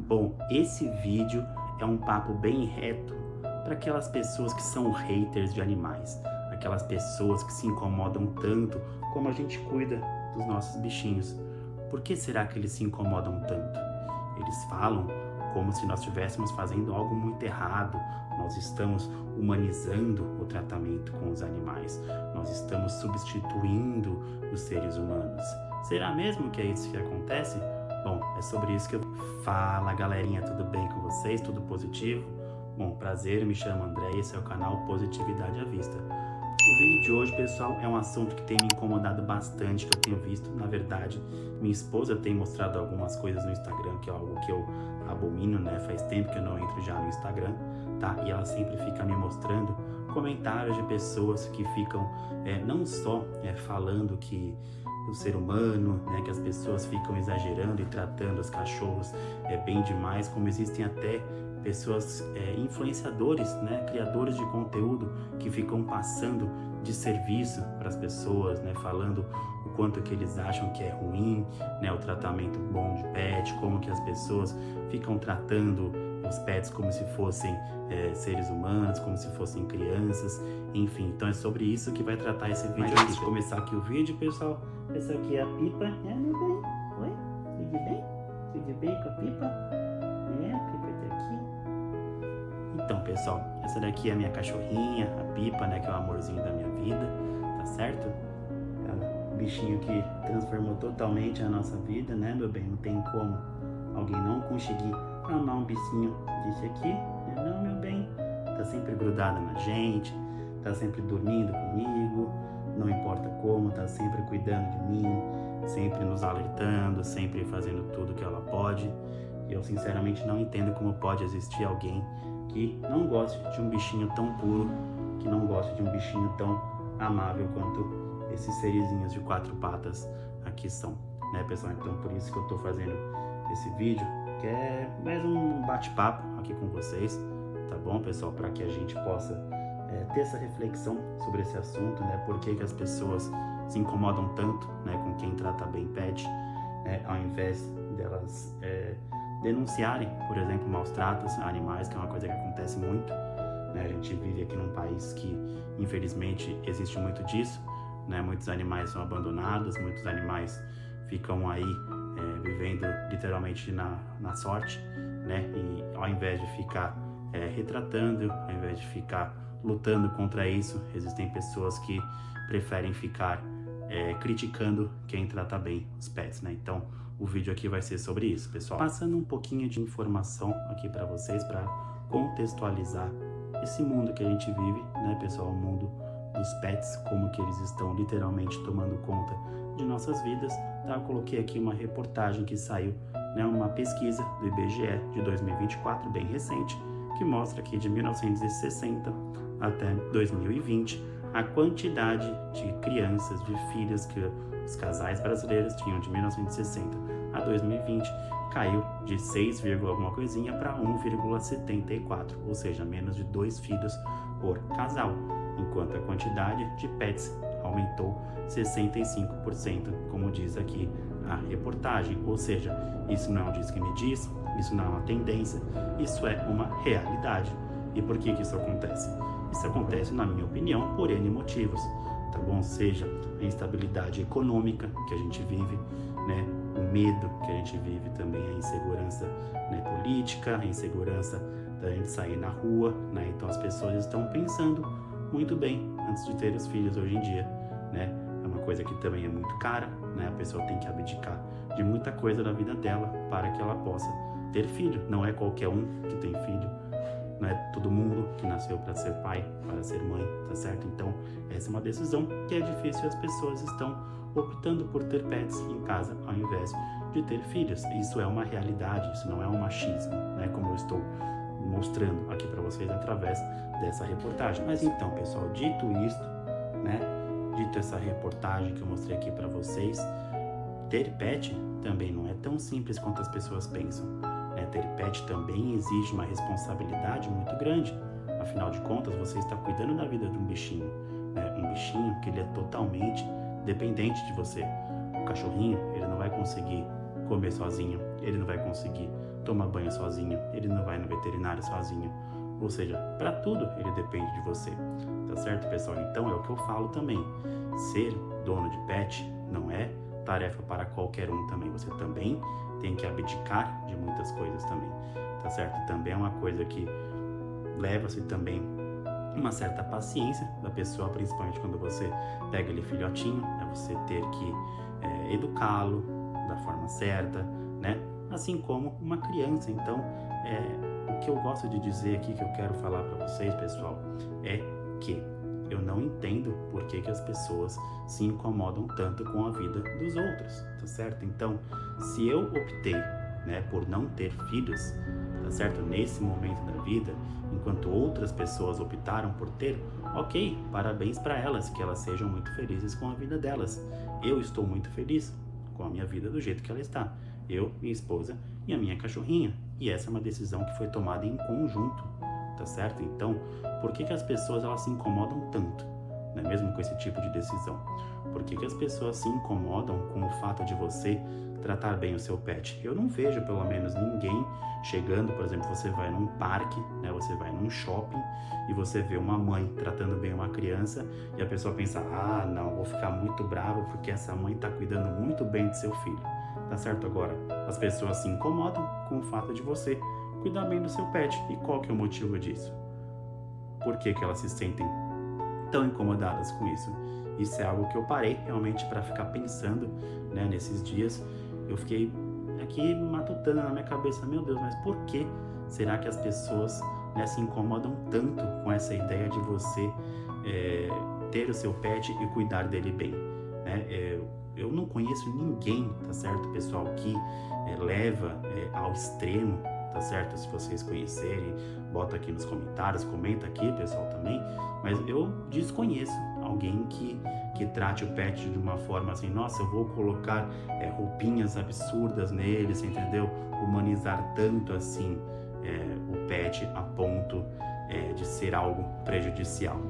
Bom, esse vídeo é um papo bem reto para aquelas pessoas que são haters de animais, aquelas pessoas que se incomodam tanto como a gente cuida dos nossos bichinhos. Por que será que eles se incomodam tanto? Eles falam como se nós estivéssemos fazendo algo muito errado, nós estamos humanizando o tratamento com os animais, nós estamos substituindo os seres humanos. Será mesmo que é isso que acontece? Bom, é sobre isso que eu... Fala galerinha, tudo bem com vocês? Tudo positivo? Bom, prazer, me chamo André e esse é o canal Positividade à Vista. O vídeo de hoje, pessoal, é um assunto que tem me incomodado bastante, que eu tenho visto. Na verdade, minha esposa tem mostrado algumas coisas no Instagram, que é algo que eu abomino, né? Faz tempo que eu não entro já no Instagram, tá? E ela sempre fica me mostrando comentários de pessoas que ficam não só falando que o ser humano, né, que as pessoas ficam exagerando e tratando os cachorros bem demais, como existem até pessoas influenciadores, né, criadores de conteúdo que ficam passando de serviço para as pessoas, né, falando o quanto que eles acham que é ruim, né, o tratamento bom de pet, como que as pessoas ficam tratando os pets como se fossem seres humanos, como se fossem crianças, enfim. Então é sobre isso que vai tratar esse vídeo. Mas antes de começar aqui o vídeo, pessoal, essa aqui é a Pipa. Meu bem? Oi? Tudo bem? Tudo bem com a Pipa? A Pipa tá aqui. Então, pessoal, essa daqui é a minha cachorrinha, a Pipa, né, que é o amorzinho da minha vida, tá certo? É um bichinho que transformou totalmente a nossa vida, né, meu bem? Não tem como alguém não conseguir amar um bichinho desse aqui, né? Não, meu bem, tá sempre grudada na gente, tá sempre dormindo comigo, não importa como, tá sempre cuidando de mim, sempre nos alertando, sempre fazendo tudo que ela pode. E eu sinceramente não entendo como pode existir alguém que não goste de um bichinho tão puro, que não goste de um bichinho tão amável quanto esses serizinhos de 4 patas aqui são, né, pessoal? Então por isso que eu tô fazendo esse vídeo, que é mais um bate-papo aqui com vocês, tá bom, pessoal? Para que a gente possa ter essa reflexão sobre esse assunto, né? Por que as pessoas se incomodam tanto, né, com quem trata bem pet, né, ao invés delas denunciarem, por exemplo, maus tratos a animais, que é uma coisa que acontece muito, né? A gente vive aqui num país que, infelizmente, existe muito disso, né? Muitos animais são abandonados, muitos animais ficam aí vivendo literalmente na sorte, né? E ao invés de ficar retratando, ao invés de ficar lutando contra isso, existem pessoas que preferem ficar criticando quem trata bem os pets, né? Então o vídeo aqui vai ser sobre isso, pessoal. Passando um pouquinho de informação aqui para vocês, para contextualizar esse mundo que a gente vive, né, pessoal? O mundo dos pets, como que eles estão literalmente tomando conta de nossas vidas, tá? Eu coloquei aqui uma reportagem que saiu, né, uma pesquisa do IBGE de 2024, bem recente, que mostra que de 1960 até 2020, a quantidade de crianças, de filhos que os casais brasileiros tinham de 1960 a 2020 caiu de 6, alguma coisinha para 1,74, ou seja, menos de 2 filhos por casal, enquanto a quantidade de pets aumentou 65%, como diz aqui a reportagem. Ou seja, isso não é um diz que me diz, isso não é uma tendência, isso é uma realidade. E por que isso acontece? Isso acontece, na minha opinião, por N motivos, tá bom? Seja a instabilidade econômica que a gente vive, né? O medo que a gente vive também, a insegurança, né, política, a insegurança da gente sair na rua, né? Então as pessoas estão pensando muito bem antes de ter os filhos hoje em dia, né? É uma coisa que também é muito cara, né? A pessoa tem que abdicar de muita coisa da vida dela para que ela possa ter filho. Não é qualquer um que tem filho, não é todo mundo que nasceu para ser pai, para ser mãe, tá certo? Então essa é uma decisão que é difícil e as pessoas estão optando por ter pets em casa ao invés de ter filhos. Isso é uma realidade, isso não é um machismo, né? Como eu estou mostrando aqui para vocês através dessa reportagem. Mas então, pessoal, dito isto, né? Dito essa reportagem que eu mostrei aqui para vocês, ter pet também não é tão simples quanto as pessoas pensam, né? Ter pet também exige uma responsabilidade muito grande. Afinal de contas, você está cuidando da vida de um bichinho, né? Um bichinho que ele é totalmente dependente de você. O cachorrinho, ele não vai conseguir comer sozinho, ele não vai conseguir toma banho sozinho, ele não vai no veterinário sozinho. Ou seja, para tudo ele depende de você, tá certo, pessoal? Então é o que eu falo também. Ser dono de pet não é tarefa para qualquer um também. Você também tem que abdicar de muitas coisas também, tá certo? Também é uma coisa que leva-se também uma certa paciência da pessoa, principalmente quando você pega ele filhotinho, né? Você ter que educá-lo da forma certa, né? Assim como uma criança. Então, o que eu gosto de dizer aqui, que eu quero falar para vocês, pessoal, é que eu não entendo por que as pessoas se incomodam tanto com a vida dos outros, tá certo? Então, se eu optei, né, por não ter filhos, tá certo? Nesse momento da vida, enquanto outras pessoas optaram por ter, ok, parabéns para elas, que elas sejam muito felizes com a vida delas. Eu estou muito feliz com a minha vida do jeito que ela está. Eu, minha esposa e a minha cachorrinha. E essa é uma decisão que foi tomada em conjunto, tá certo? Então, por que as pessoas elas se incomodam tanto, né? Mesmo com esse tipo de decisão? Por que as pessoas se incomodam com o fato de você tratar bem o seu pet? Eu não vejo, pelo menos, ninguém chegando, por exemplo, você vai num parque, né? Você vai num shopping e você vê uma mãe tratando bem uma criança e a pessoa pensa, ah, não, vou ficar muito bravo porque essa mãe tá cuidando muito bem de seu filho. Tá certo? Agora, as pessoas se incomodam com o fato de você cuidar bem do seu pet. E qual que é o motivo disso? Por que elas se sentem tão incomodadas com isso? Isso é algo que eu parei realmente para ficar pensando, né, nesses dias. Eu fiquei aqui matutando na minha cabeça, meu Deus, mas por que será que as pessoas, né, se incomodam tanto com essa ideia de você ter o seu pet e cuidar dele bem, né? Eu não conheço ninguém, tá certo, pessoal, que leva ao extremo, tá certo? Se vocês conhecerem, bota aqui nos comentários, comenta aqui, pessoal, também. Mas eu desconheço alguém que trate o pet de uma forma assim, nossa, eu vou colocar roupinhas absurdas neles, entendeu? Humanizar tanto assim o pet a ponto de ser algo prejudicial,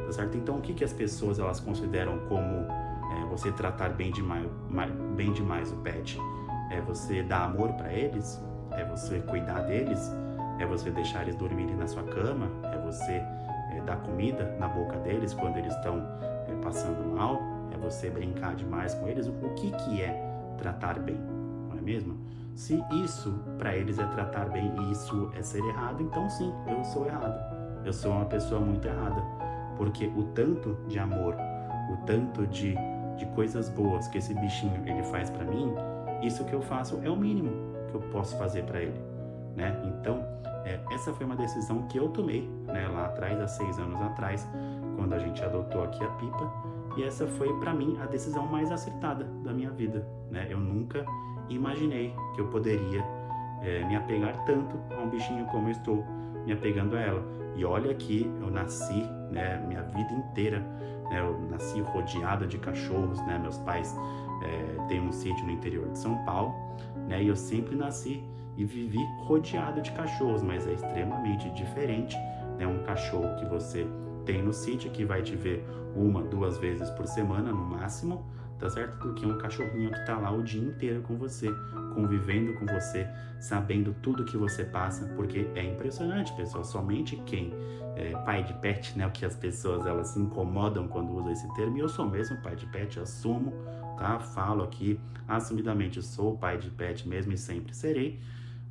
tá certo? Então, o que as pessoas elas consideram como você tratar bem demais o pet? É você dar amor para eles? É você cuidar deles? É você deixar eles dormirem na sua cama? É você dar comida na boca deles quando eles estão passando mal? É você brincar demais com eles? O que é tratar bem, não é mesmo? Se isso para eles é tratar bem e isso é ser errado, então sim, eu sou errado. Eu sou uma pessoa muito errada, porque o tanto de amor, o tanto de coisas boas que esse bichinho ele faz para mim, isso que eu faço é o mínimo que eu posso fazer para ele, né? Então, essa foi uma decisão que eu tomei, né, lá atrás, há 6 anos atrás, quando a gente adotou aqui a Pipa, e essa foi para mim a decisão mais acertada da minha vida, né? Eu nunca imaginei que eu poderia me apegar tanto a um bichinho como eu estou me apegando a ela. E olha que eu nasci, né, minha vida inteira, né, eu nasci rodeado de cachorros, né? Meus pais têm um sítio no interior de São Paulo, né? E eu sempre nasci e vivi rodeado de cachorros, mas é extremamente diferente, né? Um cachorro que você tem no sítio, que vai te ver 1, 2 vezes por semana no máximo, tá certo? Do que um cachorrinho que tá lá o dia inteiro com você, convivendo com você, sabendo tudo que você passa, porque é impressionante, pessoal. Somente quem é pai de pet, né? O que as pessoas elas se incomodam quando usam esse termo. E eu sou mesmo pai de pet, assumo, tá? Falo aqui assumidamente, sou pai de pet mesmo e sempre serei.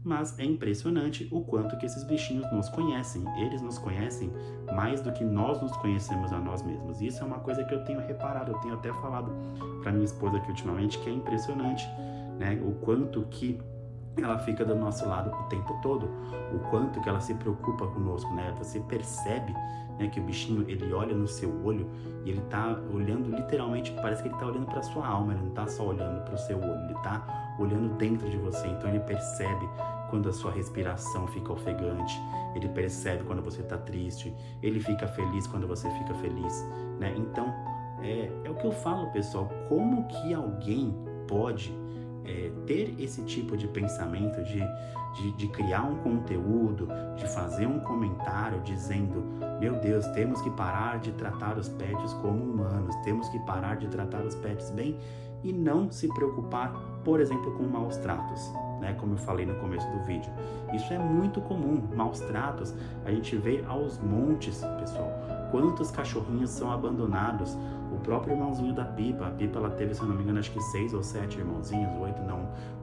Mas é impressionante o quanto que esses bichinhos nos conhecem. Eles nos conhecem mais do que nós nos conhecemos a nós mesmos. Isso é uma coisa que eu tenho reparado, eu tenho até falado para minha esposa aqui ultimamente, que é impressionante, né? O quanto que ela fica do nosso lado o tempo todo, o quanto que ela se preocupa conosco, né? Você percebe, né, que o bichinho, ele olha no seu olho e ele tá olhando literalmente, parece que ele tá olhando para sua alma, ele não tá só olhando para o seu olho, ele tá olhando dentro de você. Então ele percebe quando a sua respiração fica ofegante, ele percebe quando você tá triste, ele fica feliz quando você fica feliz, né? Então é o que eu falo, pessoal, como que alguém pode ter esse tipo de pensamento de criar um conteúdo, de fazer um comentário dizendo, meu Deus, temos que parar de tratar os pets como humanos, temos que parar de tratar os pets bem e não se preocupar, por exemplo, com maus tratos, né? Como eu falei no começo do vídeo. Isso é muito comum, maus tratos, a gente vê aos montes, pessoal. Quantos cachorrinhos são abandonados? O próprio irmãozinho da Pipa, a Pipa ela teve, se eu não me engano, acho que 6 ou 7 irmãozinhos, 8,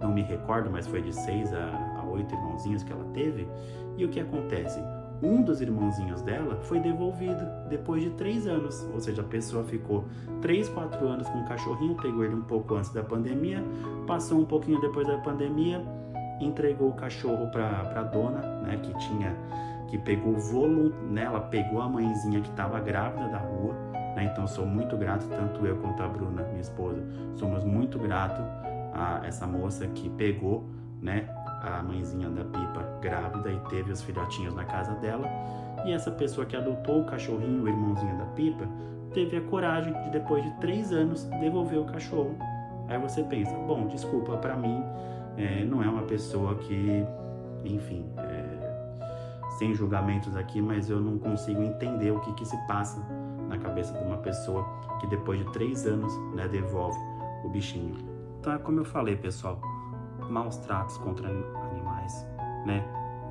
não me recordo, mas foi de 6 a 8 irmãozinhos que ela teve. E o que acontece? Um dos irmãozinhos dela foi devolvido depois de 3 anos, ou seja, a pessoa ficou 3, 4 anos com o cachorrinho, pegou ele um pouco antes da pandemia, passou um pouquinho depois da pandemia, entregou o cachorro para a dona, né, que pegou né, ela pegou a mãezinha que estava grávida da rua, né, então sou muito grato, tanto eu quanto a Bruna, minha esposa, somos muito gratos a essa moça que pegou, né, a mãezinha da Pipa grávida e teve os filhotinhos na casa dela, e essa pessoa que adotou o cachorrinho, o irmãozinho da Pipa, teve a coragem de, depois de 3 anos, devolver o cachorro. Aí você pensa, bom, desculpa, pra mim não é uma pessoa que, enfim, sem julgamentos aqui, mas eu não consigo entender o que se passa na cabeça de uma pessoa que depois de 3 anos, né, devolve o bichinho. Então é como eu falei, pessoal, maus tratos contra animais, né?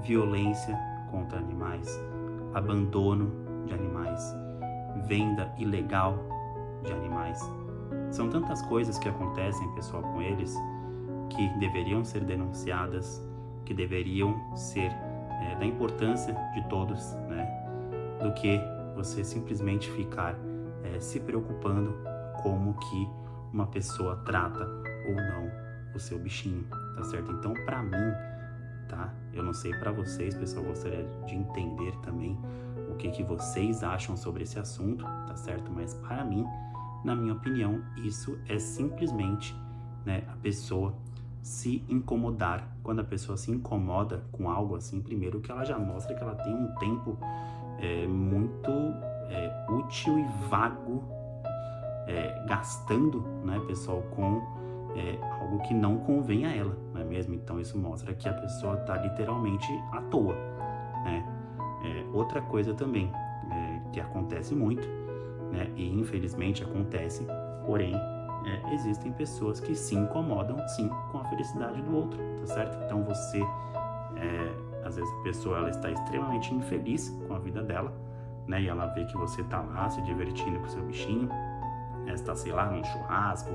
Violência contra animais, abandono de animais, venda ilegal de animais. São tantas coisas que acontecem, pessoal, com eles, que deveriam ser denunciadas, que deveriam ser da importância de todos, né? Do que você simplesmente ficar se preocupando como que uma pessoa trata ou não o seu bichinho, tá certo? Então, pra mim, tá? Eu não sei pra vocês, pessoal, gostaria de entender também o que vocês acham sobre esse assunto, tá certo? Mas para mim, na minha opinião, isso é simplesmente, né, a pessoa se incomodar. Quando a pessoa se incomoda com algo assim, primeiro que ela já mostra que ela tem um tempo muito útil e vago, gastando, né, pessoal, com algo que não convém a ela, não é mesmo? Então isso mostra que a pessoa está literalmente à toa, né? Outra coisa também que acontece muito, né, e infelizmente acontece, porém existem pessoas que se incomodam sim com a felicidade do outro, tá certo? Então você, às vezes a pessoa ela está extremamente infeliz com a vida dela, né, e ela vê que você tá lá se divertindo com o seu bichinho, você tá, sei lá, num churrasco,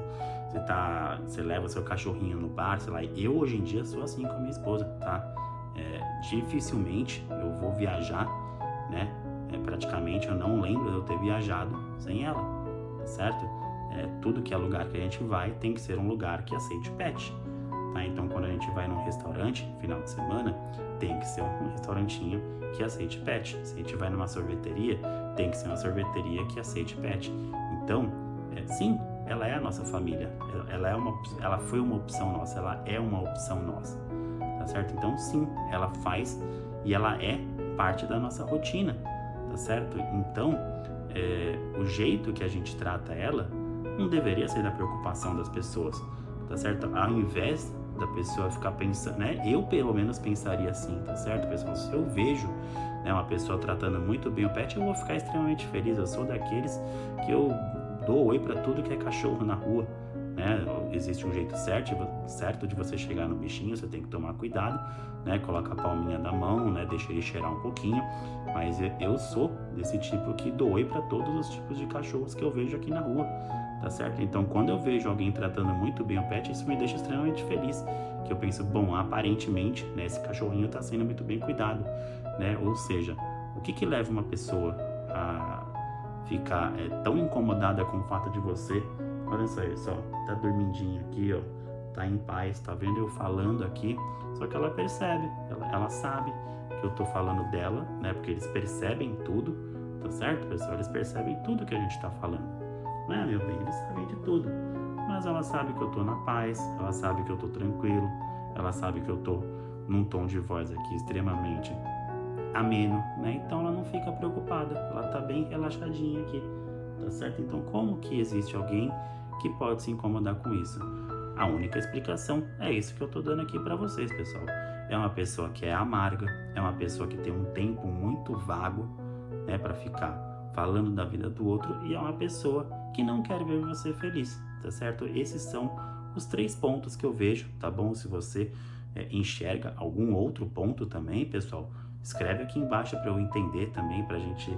você leva seu cachorrinho no bar, sei lá. Eu hoje em dia sou assim com a minha esposa, tá? Dificilmente eu vou viajar, né? Praticamente eu não lembro de eu ter viajado sem ela, tá certo? Tudo que é lugar que a gente vai tem que ser um lugar que aceite pet, tá? Então quando a gente vai num restaurante, final de semana, tem que ser um restaurantinho que aceite pet. Se a gente vai numa sorveteria, tem que ser uma sorveteria que aceite pet. Então, sim, ela é a nossa família, ela foi uma opção nossa, ela é uma opção nossa, tá certo? Então sim, ela faz e ela é parte da nossa rotina, tá certo? Então, o jeito que a gente trata ela não deveria ser da preocupação das pessoas, tá certo? Ao invés da pessoa ficar pensando, né? Eu pelo menos pensaria assim, tá certo, pessoal? Se eu vejo, né, uma pessoa tratando muito bem o pet, eu vou ficar extremamente feliz. Eu sou daqueles que eu dou oi para tudo que é cachorro na rua, né? Existe um jeito certo de você chegar no bichinho, você tem que tomar cuidado, né? Coloca a palminha da mão, né? Deixa ele cheirar um pouquinho, mas eu sou desse tipo que dou oi para todos os tipos de cachorros que eu vejo aqui na rua, tá certo? Então, quando eu vejo alguém tratando muito bem o pet, isso me deixa extremamente feliz, que eu penso, bom, aparentemente, né, esse cachorrinho está sendo muito bem cuidado, né? Ou seja, o que leva uma pessoa a ficar tão incomodada com o fato de você, olha só, tá dormindinho aqui, ó, tá em paz, tá vendo eu falando aqui, só que ela percebe, ela sabe que eu tô falando dela, né, porque eles percebem tudo, tá certo, pessoal? Eles percebem tudo que a gente tá falando, né, meu bem? Eles sabem de tudo, mas ela sabe que eu tô na paz, ela sabe que eu tô tranquilo, ela sabe que eu tô num tom de voz aqui extremamente ameno, né? Então ela não fica preocupada, ela tá bem relaxadinha aqui, tá certo? Então como que existe alguém que pode se incomodar com isso? A única explicação é isso que eu tô dando aqui para vocês, pessoal. É uma pessoa que é amarga, é uma pessoa que tem um tempo muito vago, né, para ficar falando da vida do outro, e é uma pessoa que não quer ver você feliz, tá certo? Esses são os 3 pontos que eu vejo, tá bom? Se você enxerga algum outro ponto também, pessoal? Escreve aqui embaixo para eu entender também, para a gente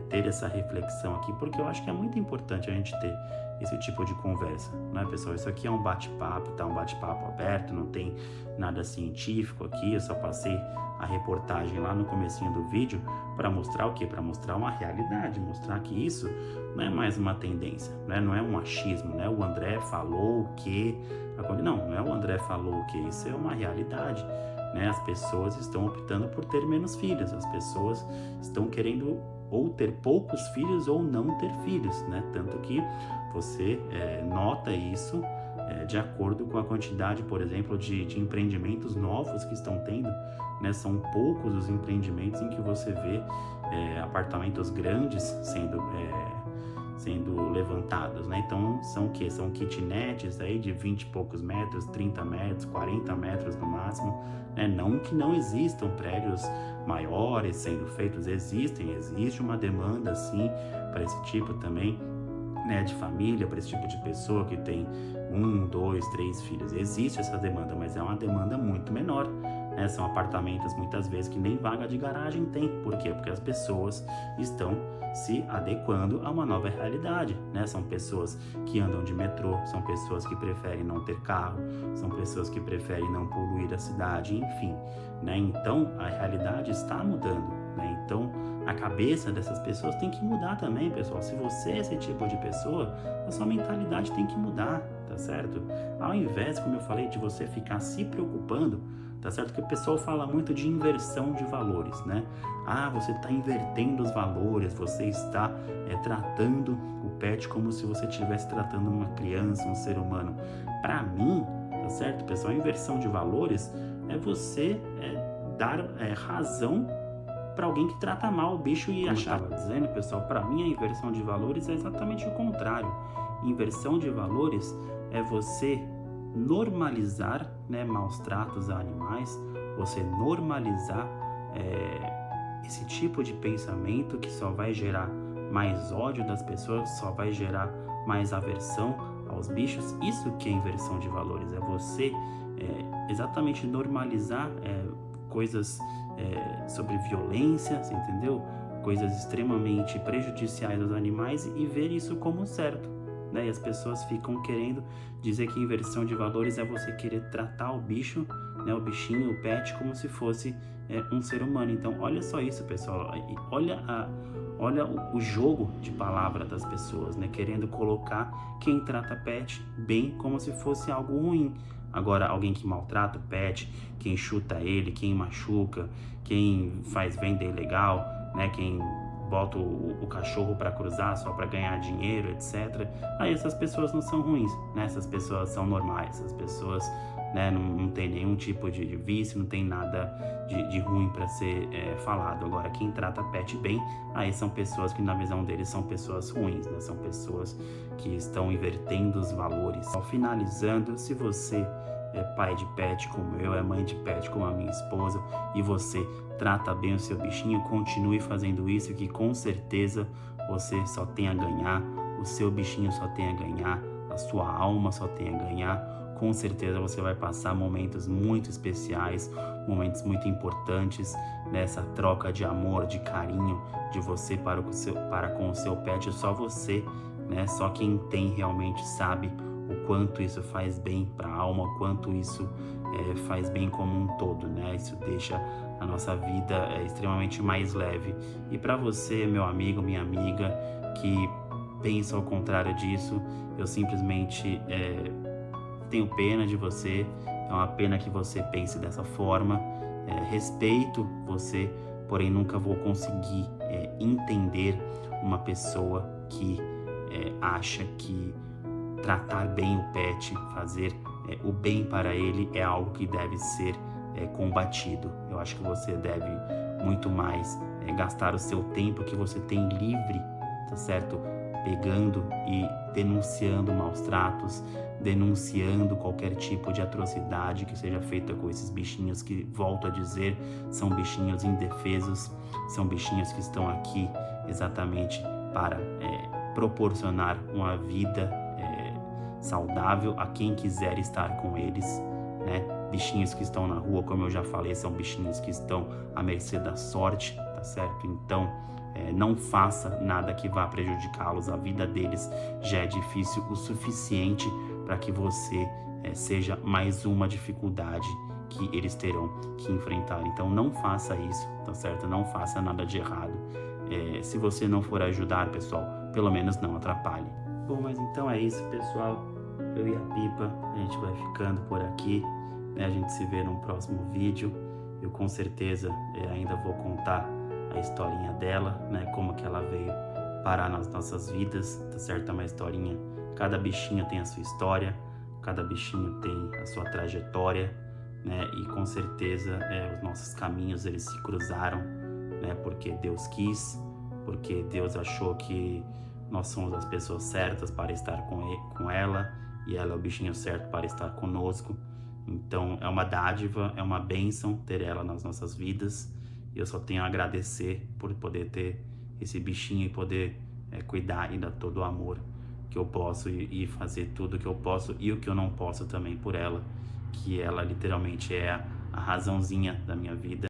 ter essa reflexão aqui, porque eu acho que é muito importante a gente ter esse tipo de conversa, né, pessoal? Isso aqui é um bate-papo, tá? Um bate-papo aberto, não tem nada científico aqui, eu só passei a reportagem lá no comecinho do vídeo para mostrar o quê? Para mostrar uma realidade, mostrar que isso não é mais uma tendência, né? Não é um achismo, né? O André falou que... Não é o André falou que isso é uma realidade, né? As pessoas estão optando por ter menos filhos, as pessoas estão querendo ou ter poucos filhos ou não ter filhos, né? Tanto que você nota isso de acordo com a quantidade, por exemplo, de empreendimentos novos que estão tendo, né? São poucos os empreendimentos em que você vê apartamentos grandes sendo levantados, né? Então, são o quê? São kitnets aí de 20 e poucos metros, 30 metros, 40 metros no máximo, né? Não que não existam prédios maiores sendo feitos, existe uma demanda, sim, para esse tipo também, né, de família, para esse tipo de pessoa que tem 1, 2, 3 filhos. Existe essa demanda, mas é uma demanda muito menor, né? São apartamentos muitas vezes que nem vaga de garagem tem. Por quê? Porque as pessoas estão se adequando a uma nova realidade, né? São pessoas que andam de metrô, são pessoas que preferem não ter carro, são pessoas que preferem não poluir a cidade, enfim, né? Então a realidade está mudando, né? Então a cabeça dessas pessoas tem que mudar também, pessoal. Se você é esse tipo de pessoa, a sua mentalidade tem que mudar, tá certo? Ao invés, como eu falei, de você ficar se preocupando, tá certo? Que o pessoal fala muito de inversão de valores, né? Ah, você está invertendo os valores, você está tratando o pet como se você estivesse tratando uma criança, um ser humano. Para mim, tá certo, pessoal? A inversão de valores é você dar razão para alguém que trata mal o bicho e achar. Como eu estava dizendo, pessoal, para mim a inversão de valores é exatamente o contrário. Inversão de valores é você normalizar, né, maus tratos a animais, você normalizar esse tipo de pensamento que só vai gerar mais ódio das pessoas, só vai gerar mais aversão aos bichos. Isso que é inversão de valores, é você exatamente normalizar coisas sobre violência, você entendeu? Coisas extremamente prejudiciais aos animais e ver isso como certo, né? E as pessoas ficam querendo dizer que inversão de valores é você querer tratar o bicho, né, o bichinho, o pet, como se fosse um ser humano. Então, olha só isso, pessoal. Olha o jogo de palavra das pessoas, né? Querendo colocar quem trata pet bem como se fosse algo ruim. Agora, alguém que maltrata o pet, quem chuta ele, quem machuca, quem faz venda ilegal, né? Quem bota o cachorro para cruzar só para ganhar dinheiro, etc. Aí essas pessoas não são ruins, né? Essas pessoas são normais, essas pessoas, né, não tem nenhum tipo de vício, não tem nada de ruim para ser falado. Agora, quem trata pet bem, aí são pessoas que na visão deles são pessoas ruins, né? São pessoas que estão invertendo os valores. Finalizando, se você é pai de pet como eu, é mãe de pet como a minha esposa, e você trata bem o seu bichinho, continue fazendo isso, que com certeza você só tem a ganhar, o seu bichinho só tem a ganhar, a sua alma só tem a ganhar. Com certeza você vai passar momentos muito especiais, momentos muito importantes nessa troca de amor, de carinho de você para com o seu pet. Só você, né? Só quem tem realmente sabe o quanto isso faz bem para a alma, o quanto isso faz bem como um todo, né? Isso deixa a nossa vida extremamente mais leve. E para você, meu amigo, minha amiga, que pensa ao contrário disso, eu simplesmente tenho pena de você. É uma pena que você pense dessa forma. Respeito você, porém nunca vou conseguir entender uma pessoa que acha que tratar bem o pet, fazer o bem para ele é algo que deve ser combatido. Eu acho que você deve muito mais gastar o seu tempo que você tem livre, tá certo? Pegando e denunciando maus tratos, denunciando qualquer tipo de atrocidade que seja feita com esses bichinhos que, volto a dizer, são bichinhos indefesos, são bichinhos que estão aqui exatamente para proporcionar uma vida saudável a quem quiser estar com eles, né? bichinhos que estão na rua, como eu já falei, são bichinhos que estão à mercê da sorte, tá certo? Então, não faça nada que vá prejudicá-los. A vida deles já é difícil o suficiente para que você seja mais uma dificuldade que eles terão que enfrentar. Então não faça isso, tá certo? Não faça nada de errado. Se você não for ajudar, pessoal, pelo menos não atrapalhe. Bom, mas então é isso, pessoal. Eu e a Pipa, a gente vai ficando por aqui, né? A gente se vê num próximo vídeo. Eu com certeza ainda vou contar a historinha dela, né? Como que ela veio parar nas nossas vidas, tá certo? É uma historinha. Cada bichinho tem a sua história, cada bichinho tem a sua trajetória, né? E com certeza os nossos caminhos eles se cruzaram, né? Porque Deus quis, porque Deus achou que nós somos as pessoas certas para estar com ela e ela é o bichinho certo para estar conosco. Então é uma dádiva, é uma bênção ter ela nas nossas vidas. E eu só tenho a agradecer por poder ter esse bichinho e poder cuidar e dar todo o amor que eu posso e fazer tudo que eu posso e o que eu não posso também por ela, que ela literalmente é a razãozinha da minha vida.